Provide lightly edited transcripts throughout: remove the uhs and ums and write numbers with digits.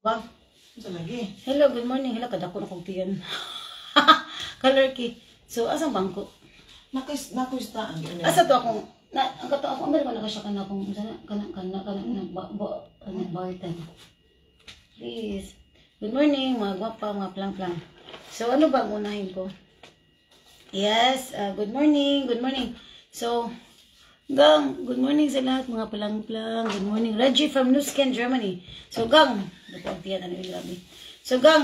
Bang, ito lagi. Hello, good morning. Hello, kadako na kong tiyan. Color key. So, asang bangko? Nakuistaan. Asa to akong, ang kato ako, meron ko na siya kana akong, barten. Please. Good morning, mga gwapa, mga plang-plang. So, ano ba ang unahin ko? Yes, good morning, good morning. So, Gang, good morning sa lahat, mga palang-plang. Good morning. Reggie from Nusken, Germany. So, Gang, so, Gang,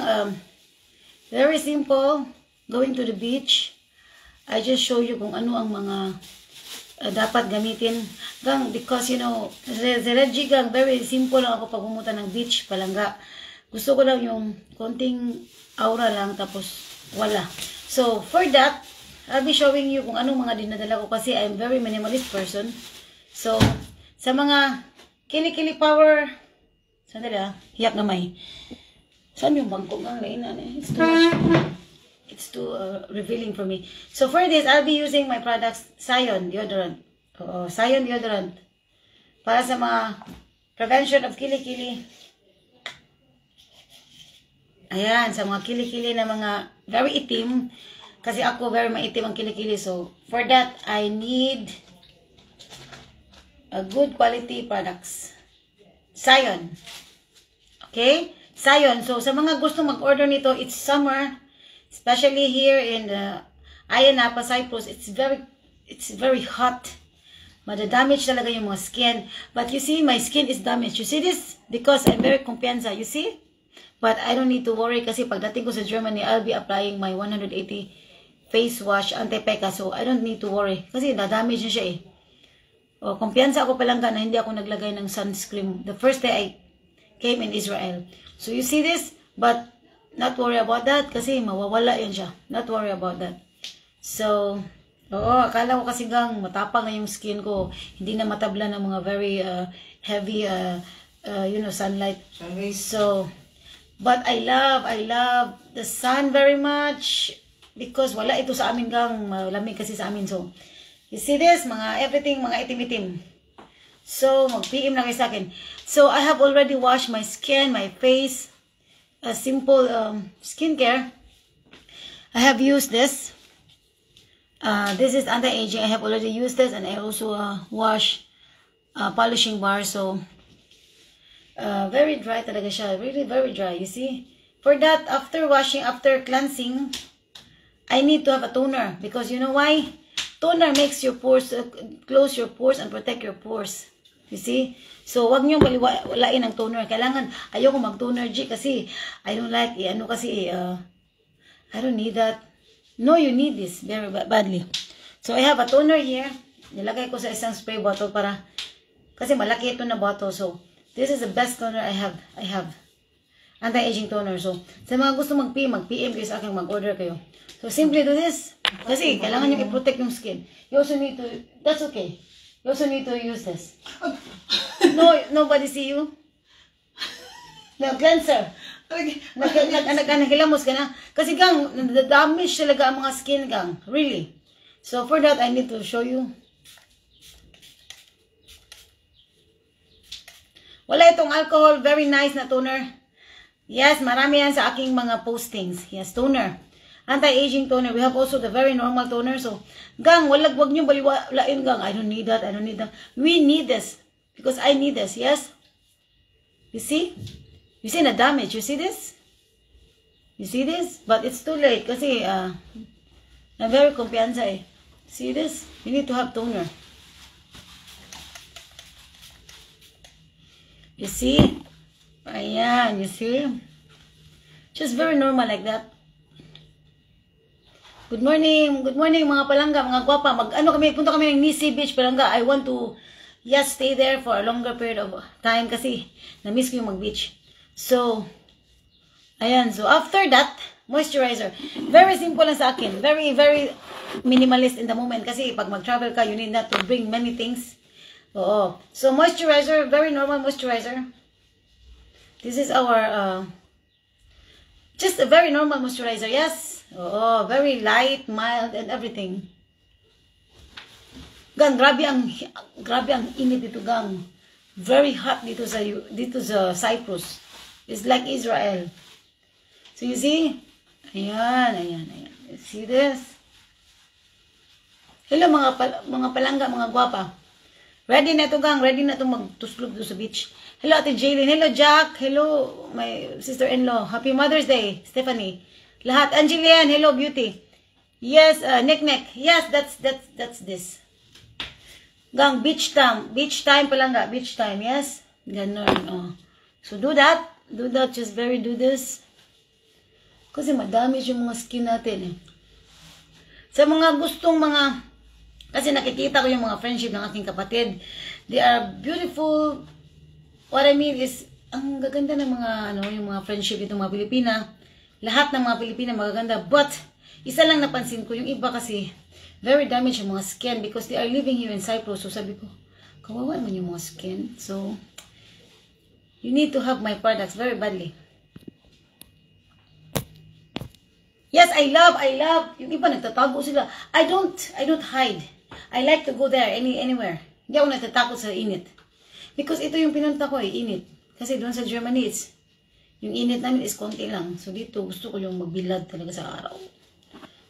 very simple. Going to the beach. I just show you kung ano ang mga dapat gamitin. Gang, because, you know, si Reggie, Gang, very simple lang ako pag pumunta ng beach, palangga. Gusto ko lang yung konting aura lang, tapos wala. So, for that, I'll be showing you kung anong mga dinadala ko kasi I'm very minimalist person. So, sa mga kili-kili power, sandali hiyap na may. Saan yung bangko nga? It's too much. It's too revealing for me. So, for this, I'll be using my products, Sion Deodorant. Sion Deodorant. Para sa mga prevention of kili-kili. Ayan, sa mga kili-kili na mga very itim. Kasi ako, very maitim ang kilikili. So, for that, I need a good quality products. Sion. Okay? Sion. So, sa mga gusto mag-order nito, it's summer. Especially here in Ayia Napa, Cyprus. It's very hot. Madadamage talaga yung mga skin. But you see, my skin is damaged. You see this? Because I'm very kumpiyansa. You see? But I don't need to worry kasi pagdating ko sa Germany, I'll be applying my 180 face wash, anti-peka. So, I don't need to worry. Kasi na-damage na siya eh. O, kumpiyansa ako palangga na hindi ako naglagay ng sunscreen. The first day I came in Israel. So, you see this? But, not worry about that. Kasi mawawala yan siya. Not worry about that. So, oo, akala ko kasi gang matapang na yung skin ko. Hindi na matabla ng mga very heavy, sunlight. So, but I love the sun very much. Because wala ito sa amin gang, malamig kasi sa amin. So, you see this? Everything, mga itim-itim. So, mag-PM na kayo sa akin. So, I have already washed my skin, my face. A simple skincare. I have used this. This is anti-aging. I have already used this. And I also wash polishing bar. So, very dry talaga siya. Really very dry. You see? For that, after washing, after cleansing, I need to have a toner because you know why? Toner makes your pores, close your pores and protect your pores. You see? So, wag niyong baliwalain ang toner. Kailangan, ayoko mag-toner G kasi I don't like, I don't need that. No, you need this very badly. So, I have a toner here. Nilagay ko sa isang spray bottle para, kasi malaki ito na bottle. So, this is the best toner I have. Anti-aging toner. So, sa mga gusto mag-PM kayo sa akin, mag-order kayo. So, simply do this. Kasi, kailangan nyo i-protect yung skin. You also need to, that's okay. You also need to use this. No, nobody see you? No, cleanser. Nagilamos ka na. Kasi gang, damage talaga ang mga skin gang. Really. So, for that, I need to show you. Wala itong alcohol. Very nice na toner. Yes, marami yan sa aking mga postings. Yes, toner. Anti-aging toner. We have also the very normal toner. So, gang, wag nyo baliwalain, gang. I don't need that. I don't need that. We need this. Because I need this. Yes? You see? You see the damage. You see this? You see this? But it's too late. Kasi, I'm very kumpiyansa eh. See this? You need to have toner. You see? Ayan. You see? Just very normal like that. Good morning mga palangga, mga gwapa. Punta kami ng Nisi Beach, Palangga. I want to, yes, stay there for a longer period of time kasi na-miss ko yung mag-beach. So, ayan. So, after that, moisturizer. Very simple lang sa akin. Very, very minimalist in the moment kasi pag mag-travel ka, you need not to bring many things. Oo. So, moisturizer, very normal moisturizer. This is our, just a very normal moisturizer, yes? Oo, very light, mild, and everything. Gang, grabe ang init dito, gang. Very hot dito sa Cyprus. It's like Israel. So you see? Ayan, ayan, ayan. You see this? Hello mga palangga, mga gwapa. Ready na ito gang, ready na ito magtuslog doon sa beach. Hello Ate Jaylin, hello Jack, hello my sister-in-law. Happy Mother's Day, Stephanie. Lahat, Angelian, hello beauty. Yes, Nick. Yes, that's this. Gang, beach time palangga, beach time, yes. Ganon, oh. So do that, just do this. Kasi madamage yung mga skin natin eh. Sa mga gustong kasi nakikita ko yung mga friendship ng aking kapatid. They are beautiful. What I mean is, ang gaganda ng mga, yung mga friendship itong mga Pilipina. Lahat ng mga Pilipina magaganda. But, isa lang napansin ko, yung iba kasi, very damaged yung mga skin because they are living here in Cyprus. So sabi ko, kawawa naman yung mga skin. So, you need to have my products very badly. Yes, I love. Yung iba nagtatago sila. I don't hide. I like to go there anywhere. Hindi ako natatakot sa init. Because ito yung pinunta ko init. Kasi doon sa Germany, yung init namin is konti lang. So dito, gusto ko yung magbilad talaga sa araw.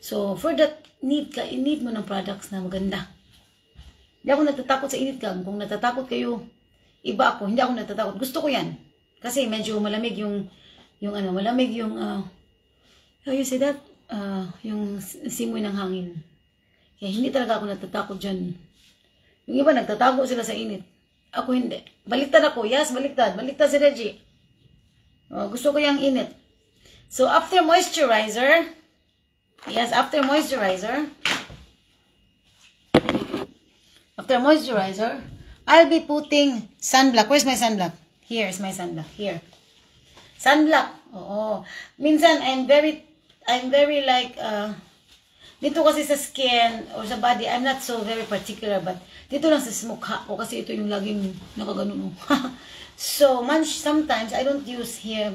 So for that, need mo ng products na maganda. Hindi ako natatakot sa init ka. Kung natatakot kayo, iba ako. Hindi ako natatakot. Gusto ko yan. Kasi medyo malamig malamig yung, how you say that? Yung simoy ng hangin. Kaya hindi talaga ako natatakot dyan. Yung iba nagtatago sila sa init. Ako hindi. Baliktad ako. Yes, baliktad. Baliktad si Reggie. Gusto ko yung init. So, after moisturizer, I'll be putting sunblock. Where's my sunblock? Here is my sunblock. Here. Sunblock. Oo. Minsan, I'm very like, dito kasi sa skin or sa body, I'm not so very particular, but dito lang sa mukha ko kasi ito yung laging nakaganon. So, sometimes I don't use here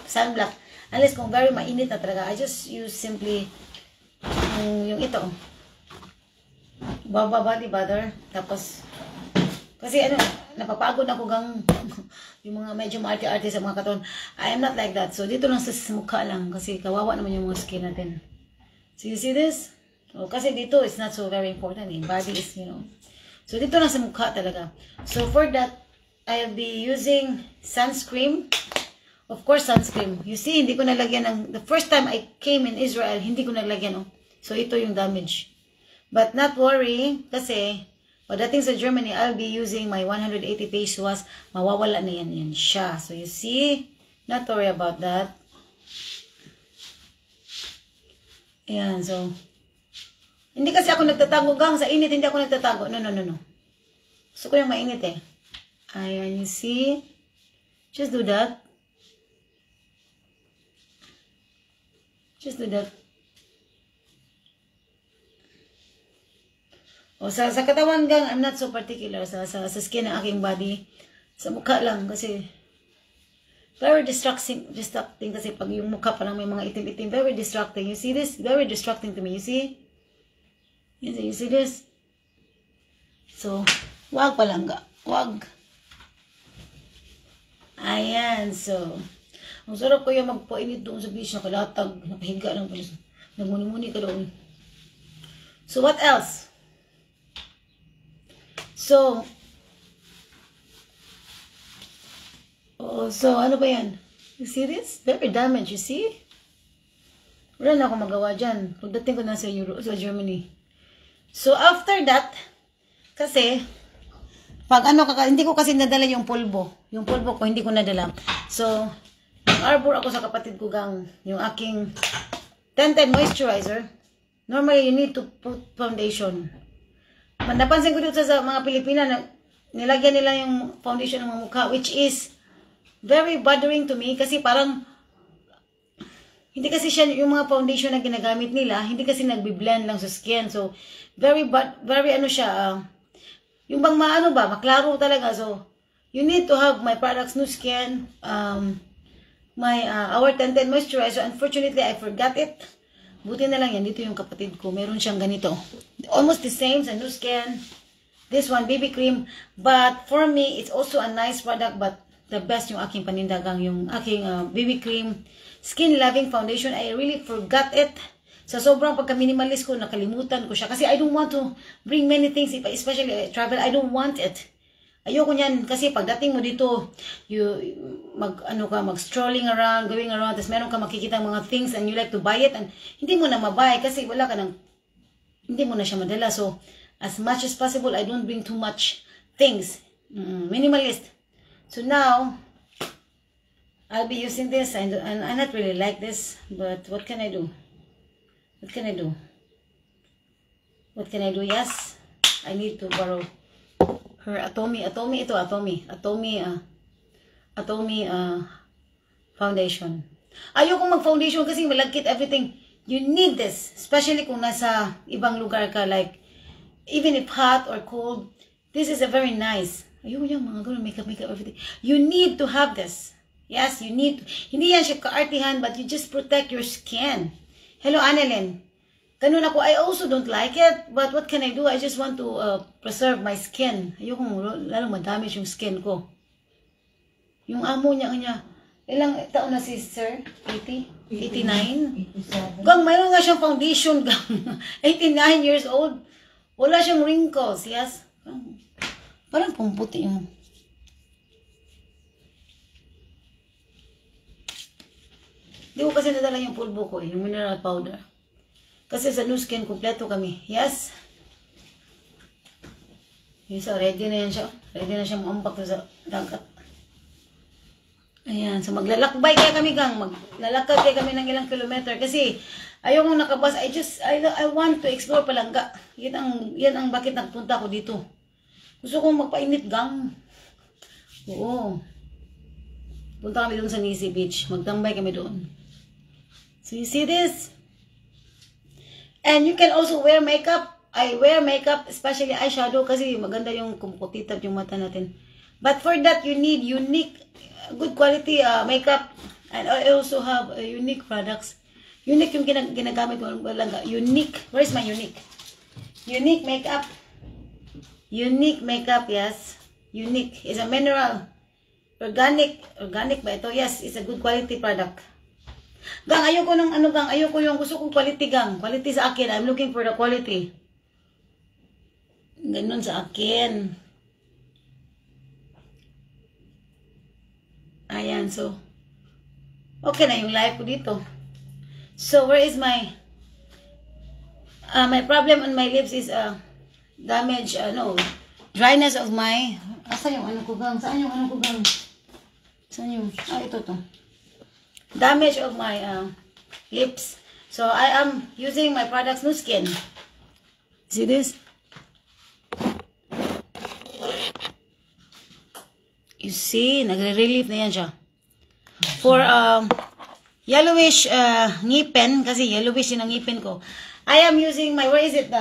sunblock unless kung very mainit na talaga. I just use simply yung ito. Body butter. Tapos, kasi napapagod ako gang yung mga medyo maarte-arte sa mga katon. I am not like that. So, dito lang sa mukha lang kasi kawawa naman yung mga skin natin. So, you see this? Oh, kasi dito, it's not so very important. Body is, So, dito lang sa mukha talaga. So, for that, I'll be using sunscreen. Of course, sunscreen. You see, hindi ko nalagyan the first time I came in Israel, hindi ko nalagyan, So, ito yung damage. But not worry, kasi, pagdating sa Germany, I'll be using my 180 face wash. Mawawala na yan siya. So, you see, not worry about that. Ayan, so, hindi kasi ako nagtatago gang sa init, hindi ako nagtatago. No. Gusto ko yung mainit eh. Ayan, you see? Just do that. O, sa katawan gang, I'm not so particular sa skin ng aking body. Sa mukha lang kasi very distracting kasi pag yung mukha pa lang may mga itim-itim, very distracting. You see this? Very distracting to me. You see? You see this? So, wag palangga. Wag. Ayan, so. Ang sarap ko yung magpainit doon sa beach, nakalatag, nakahiga lang pala. Nagmuni-muni ka doon. So, what else? So, ano ba yan? You see this? Very damaged, you see? Wala na ako magawa dyan. Pagdating ko na sa Germany. So, after that, kasi, pag hindi ko kasi nadala yung pulbo. Yung pulbo ko, hindi ko nadala. So, arbor ako sa kapatid ko gang, yung aking tinted moisturizer. Normally, you need to put foundation. Napansin ko dito sa mga Pilipina na nilagyan nila yung foundation ng mga mukha, which is very bothering to me kasi parang hindi kasi siya yung mga foundation na ginagamit nila, hindi kasi nagbi-blend lang sa skin. So, very yung bang maklaro talaga. So, you need to have my products, New Skin, our tinted moisturizer. Unfortunately, I forgot it. Buti na lang yan. Dito yung kapatid ko. Meron siyang ganito. Almost the same sa New Skin. This one, BB cream. But for me, it's also a nice product. But the best yung aking panindagang, yung aking BB Cream Skin Loving Foundation. I really forgot it. Sa sobrang pagka-minimalist ko, nakalimutan ko siya. Kasi I don't want to bring many things, especially travel. I don't want it. Ayoko niyan. Kasi pagdating mo dito, mag-strolling around, going around, tapos meron ka makikita mga things and you like to buy it, and hindi mo na mabuy kasi wala ka nang, hindi mo na siya madala. So, as much as possible, I don't bring too much things. Minimalist. So now, I'll be using this, and I not really like this, but what can I do? What can I do? What can I do? Yes, I need to borrow her Atomy foundation. Ayoko mag-foundation kasi malagkit everything. You need this, especially kung nasa ibang lugar ka, like, even if hot or cold, this is a very nice. Ayoko yung mga ganun, makeup, everything. You need to have this. Yes, you need to. Hindi yan siya kaartihan, but you just protect your skin. Hello, Annalyn. Ganun ako, I also don't like it, but what can I do? I just want to preserve my skin. Ayokong lalong madamage yung skin ko. Yung amo niya, ilang taon na si Sir? 80? 89? 87. Gang, mayroon nga siyang foundation, gang. 89 years old. Wala siyang wrinkles, yes? Parang pumputi yung... Di ko kasi nadala yung pulbo ko, yung mineral powder. Kasi sa Nu Skin, kompleto kami. Yes. Yes, so ready na yan siya. Ready na siya maampak sa dagat. Ayan. So maglalakbay kaya kami, gang. Maglalakad kaya kami ng ilang kilometer. Kasi ayaw kong nakabas. I want to explore Palangga. Yan ang bakit nagpunta ko dito. Gusto kong magpainit, gang. Oo. Punta kami doon sa Nisi Beach. Magtambay kami doon. So you see this? And you can also wear makeup. I wear makeup, especially eyeshadow, kasi maganda yung kumukutitab yung mata natin. But for that, you need unique, good quality makeup. And I also have unique products. Unique yung ginagamit ko. Unique. Where is my unique? Unique makeup. Unique makeup, yes. Unique is a mineral. Organic ba ito? Yes, it's a good quality product. Gang, ayoko ng ano, gang, ayoko yung gusto kong quality, gang. Quality sa akin. I'm looking for the quality. Ganun sa akin. Ayan, so. Okay na yung life ko dito. So, where is my... my problem on my lips is damage, dryness of my... Saan yung ano ko, gang? Saan yung ano ko, gang? Saan yung... ito to. Damage of my lips. So I am using my products Nu Skin. See this? You see, nagre-relief na yan siya. For yellowish ngipin, kasi yellowish yun ang ngipin ko. I am using my, where is it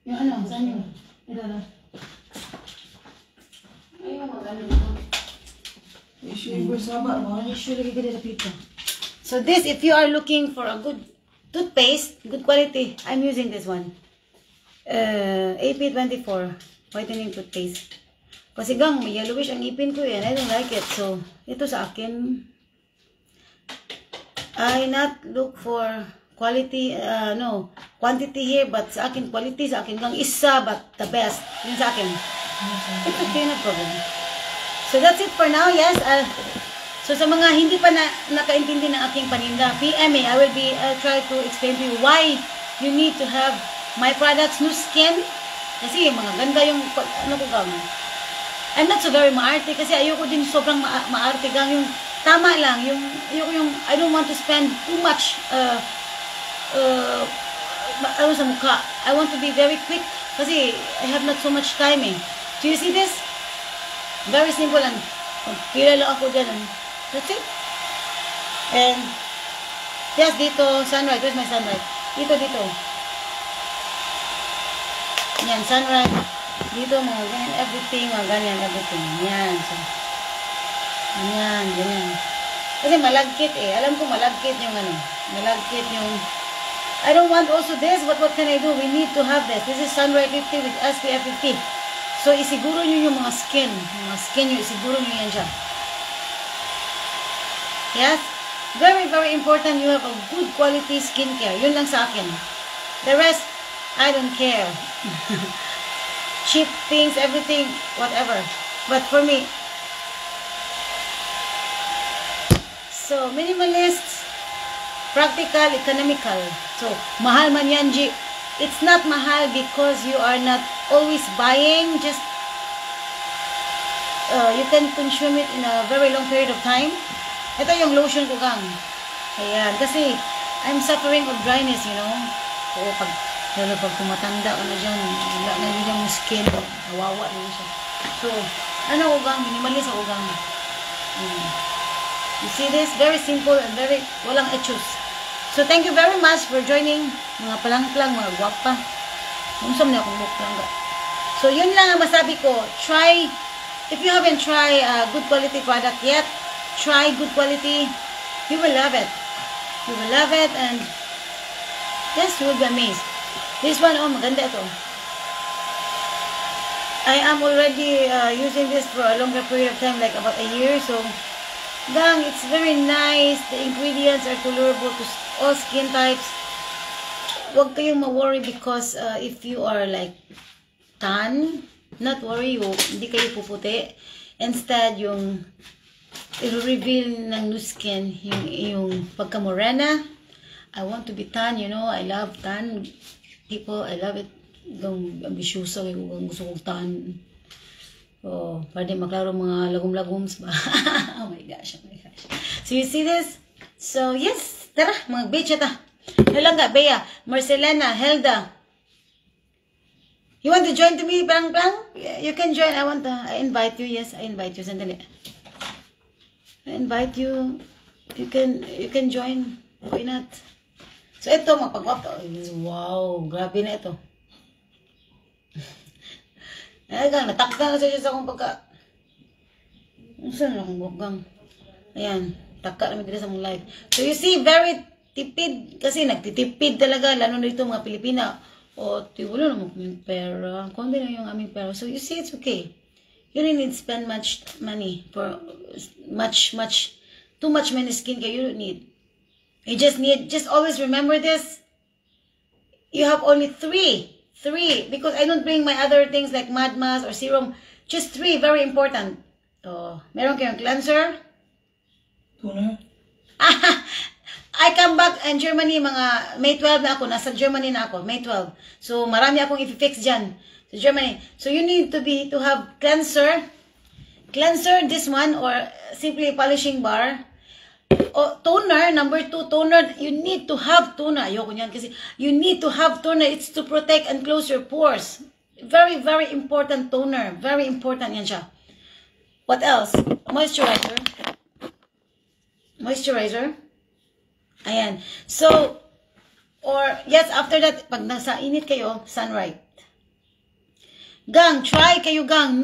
yung ano, saan yun? Ito na. So this, if you are looking for a good toothpaste, good quality, I'm using this one. AP24 whitening toothpaste. Kasi gang, may yellowish ang ipin ko yan. I don't like it. So, ito sa akin. I not look for quality, quantity here, but sa akin, quality sa akin gang isa, but the best. Yun sa akin. It's okay, no problem. So that's it for now, yes. So sa mga hindi pa nakaintindi ng aking paninda, PM me. I will try to explain to you why you need to have my products Nu Skin. Kasi mga ganda yung, ano ko gang. I'm not so very maarte kasi ayoko din sobrang maarte gang. Yung tama lang, ayoko yung, I don't want to spend too much sa mukha. I want to be very quick kasi I have not so much time eh. Do you see this? Very simple lang. Pila lang ako dyan. That's it. And, yes, dito, sunlight. Where's my sunlight? Dito. Yan, sunlight. Dito, mga ganyan, everything, mga ganyan, everything. Yan. So, ganyan. Kasi malagkit eh. Alam ko malagkit yung malagkit yung... I don't want also this, but what can I do? We need to have this. This is Sunlight 50 with SPF 50. So, isiguro nyo yung mga skin. Mga skin nyo, isiguro nyo yan siya. Yes? Very, very important you have a good quality skincare. Yun lang sa akin. The rest, I don't care. Cheap things, everything, whatever. But for me, so, minimalist, practical, economical. So, mahal man yan, G. It's not mahal because you are not always buying. Just, you can consume it in a very long period of time. Ito yung lotion ko, gang. Ayan. Kasi, I'm suffering of dryness, you know. So, pag tumatanda ka na dyan, wala na yun yung skin. Nawawa na yun siya. So, ano ko, gang? Minimalist ako, gang. You see this? Very simple and very, walang etus. So, thank you very much for joining. Mga palang-palang, mga guwapa. Unsam na akong buklang. So, yun lang ang masabi ko. Try, if you haven't tried a good quality product yet, try good quality. You will love it. You will love it and yes, you will be amazed. This one, oh, maganda ito. I am already using this for a longer period of time, like about a year. So, gang, it's very nice. The ingredients are tolerable to all skin types. Huwag kayong ma-worry because if you are like tan, not worry, hindi kayo puputi. Instead, yung i-reveal ng new skin, yung pagka-morena. I want to be tan, you know. I love tan people. I love it. Yung ambisyoso, yung gusto kong tan. So, pwede maklaro mga lagom-lagoms ba? Oh my gosh, oh my gosh. So, you see this? So, yes. Tara, mga bitch ata. Helanga, Bea, Marcelena, Helda. You want to join to me, Plang? You can join. I invite you. Yes, I invite you. Sandali. I invite you. You can join. Why not? So, ito, magpagwapa. Wow, grabe na ito. Ay, gang, natakta na siya sa akong pagka. Saan na akong bugang? Ayan, taka namin dito sa mong live. So, you see, very tipid. Kasi nagtitipid talaga, lalo na dito mga Pilipina. O, wala naman kaming pera. Konti na yung aming pera. So, you see, it's okay. You don't need to spend much money for too much money skincare. You don't need. You just always remember this. You have only three, because I don't bring my other things like mud mask or serum. Just 3, very important. Meron kayong cleanser. Toner. I come back in Germany, mga May 12 na ako. Nasa Germany na ako, May 12. So, marami akong i-fix dyan. So, Germany. So, you need to have cleanser. Cleanser, this one, or simply polishing bar. O, toner, number 2, toner. You need to have toner. Ayoko niyan kasi you need to have toner. It's to protect and close your pores. Very, very important toner. Very important yan siya. What else? Moisturizer. Moisturizer. Ayan. So, or, yes, after that, pag nasa init kayo, sunlight. Gang, try kayo, gang.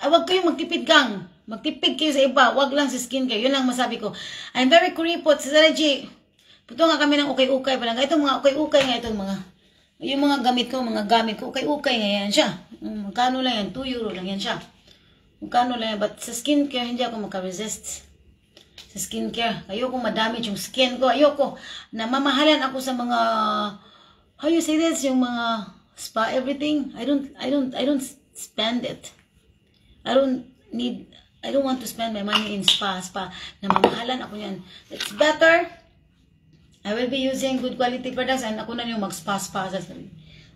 Huwag kayong magtipid, gang. Magtipid kayo sa iba. Huwag lang sa skin kayo. Yun lang masabi ko. I'm very kuripot. Sa Sarajy, puto nga kami ng ukay-ukay pa lang. Itong mga ukay-ukay nga itong mga, yung mga gamit ko, ukay-ukay nga yan siya. Magkano lang yan? 2 euro lang yan siya. Magkano lang yan. But sa skincare, hindi ako makaresist. Sa skincare. Ayoko madamage yung skin ko. Ayoko. Namamahalan ako sa mga, how you say this? Yung mga spa, everything. I don't spend it. I don't want to spend my money in spa. Namamahalan ako yan. It's better. I will be using good quality products and ako na yung mag-spa.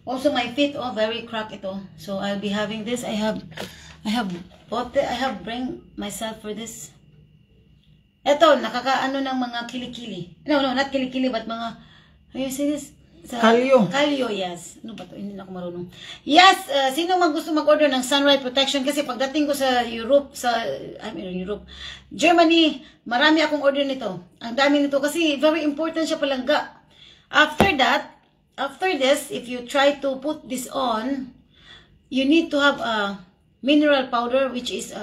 Also, my feet, very cracked ito. So, I'll be having this. I have bring myself for this. Ito, nakakaano ng mga kilikili. No, not kilikili, but mga, how you say this? Kalyo. Kalyo, yes. Ano ba to? Hindi na ako marunong. Yes, sino gusto mag-order ng sunlight protection? Kasi pagdating ko sa Europe, Germany, marami akong order nito. Ang dami nito kasi very important siya palangga. After this, if you try to put this on, you need to have a mineral powder, which is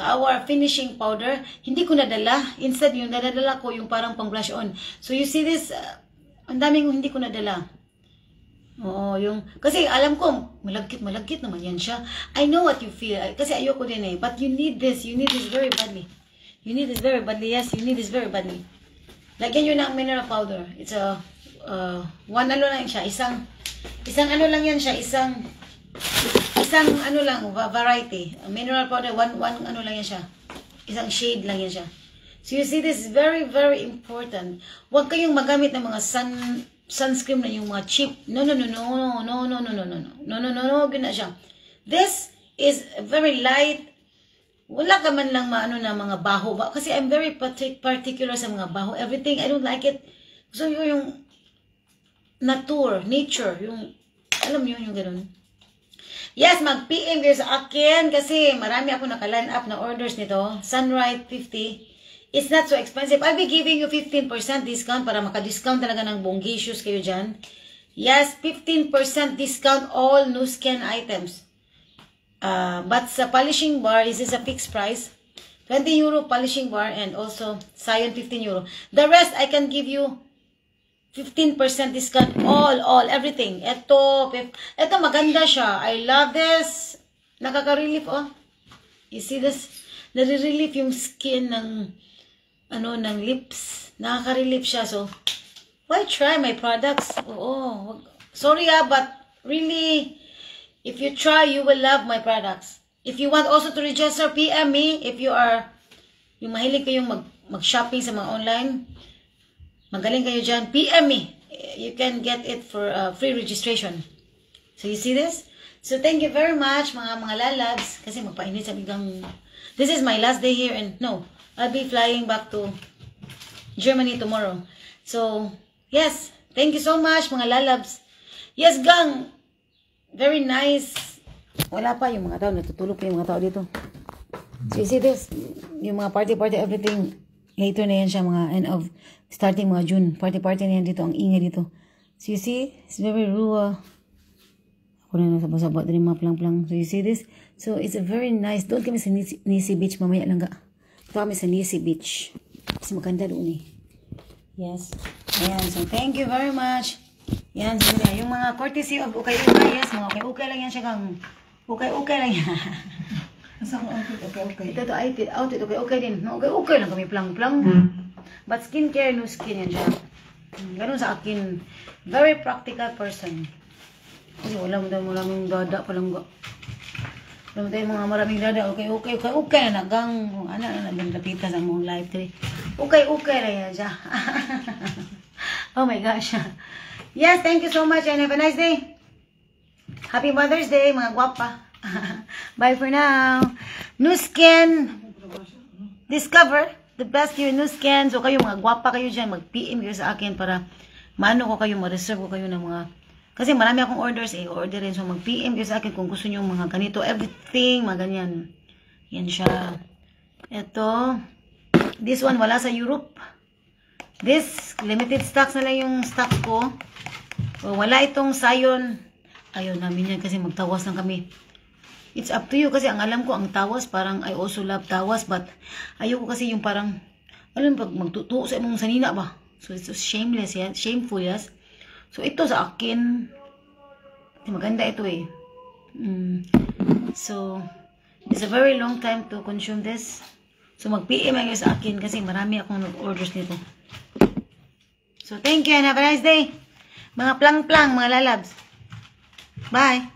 our finishing powder. Hindi ko nadala. Instead, yung nadala ko yung parang pang blush on. So, you see this, ang daming hindi ko nadala. Oo, yung, kasi alam ko, malagkit naman yan siya. I know what you feel. Kasi ayoko din eh. But you need this very badly. You need this very badly. Yes, you need this very badly. Lagyan nyo ng mineral powder. It's a, one ano lang siya. Isang ano lang yan siya. Isang ano lang, variety. Mineral powder, one ano lang yan siya. Isang shade lang yan siya. So you see, this is very, very important. Huwag kayong magamit ng mga sunscreen na yung mga cheap. No, gina siya. This is very light. Wala ka man lang maano na mga baho. Kasi I'm very particular sa mga baho. Everything, I don't like it. So yung nature, yung, alam mo yung ganun. Yes, mag-PM kayo sa akin kasi marami ako naka-line up na orders nito. Sunrise 50. It's not so expensive. I'll be giving you 15% discount para maka-discount talaga ng bonggisius kayo dyan. Yes, 15% discount all Nu Skin items. But sa polishing bar, this is a fixed price. 20 euro polishing bar and also Sion 15 euro. The rest, I can give you 15% discount. All, everything. Ito maganda siya. I love this. Nakaka-relief, oh. You see this? Nare-relief yung skin ng ng lips. Nakaka-relief siya. So, why try my products? Oo. Sorry but really, if you try, you will love my products. If you want also to register, PM me. If you are, yung mahilig kayong mag-shopping sa mga online, magaling kayo dyan, PM me. You can get it for free registration. So, you see this? So, thank you very much, mga lalabs. Kasi magpainit sa bigang. This is my last day here and no, I'll be flying back to Germany tomorrow. So, yes. Thank you so much, mga lalabs. Yes, gang. Very nice. Wala pa yung mga tao. Natutulog pa yung mga tao dito. So, you see this? Yung mga party, everything. Later na yan siya, mga end of, starting mga June. Party na yan dito. Ang ingay dito. So, you see? It's very raw. Ako na nasabot din mga plang-plang. So, you see this? So, it's a very nice. Doon kami sa Nisi Beach. Mamaya lang ga. Ito kami sa Nisi Beach. Kasi maganda doon eh. Yes. Ayan. So, thank you very much. Yan. So, yung mga courtesy of ukay-ukay. Yes. Mga ukay-ukay lang yan siya kang. Ukay-ukay lang yan. Asa ko outfit? Okay. Ito outfit. Okay din. Okay lang kami plang-plang. But skincare, Nu Skin yan siya. Ganun sa akin. Very practical person. Kasi wala mo tayo maraming dada palang ga. Wala mo tayo mga maraming dada. Okay na nagang. Ano na naglapitan sa mong live today. Okay na yan siya. Oh my gosh. Yes, thank you so much and have a nice day. Happy Mother's Day, mga guwapa. Bye for now. Nu Skin. Discover the best here in Nu Skin. So kayo mga guwapa kayo dyan. Mag-PM kayo sa akin para maano ko kayo, ma-reserve ko kayo ng mga. Kasi marami akong orders orderin. So mag-PM kayo sa akin kung gusto nyo mga ganito. Everything, mga ganyan. Yan siya. Ito. This one, wala sa Europe. This, limited stocks na lang yung stock ko. So, wala itong Sion. Ayaw namin yan kasi magtawas lang kami. It's up to you kasi ang alam ko, ang tawas, parang I also love tawas. But, ayaw ko kasi yung parang, alam pag magtutuo sa imong sanina ba? So, it's shameless yan. Shameful, yes. So, ito sa akin. Maganda ito eh. So, it's a very long time to consume this. So, mag-PM lang sa akin kasi marami akong nag-orders nito. So, thank you and have a nice day. Mga plang-plang, mga lalabs. Bye!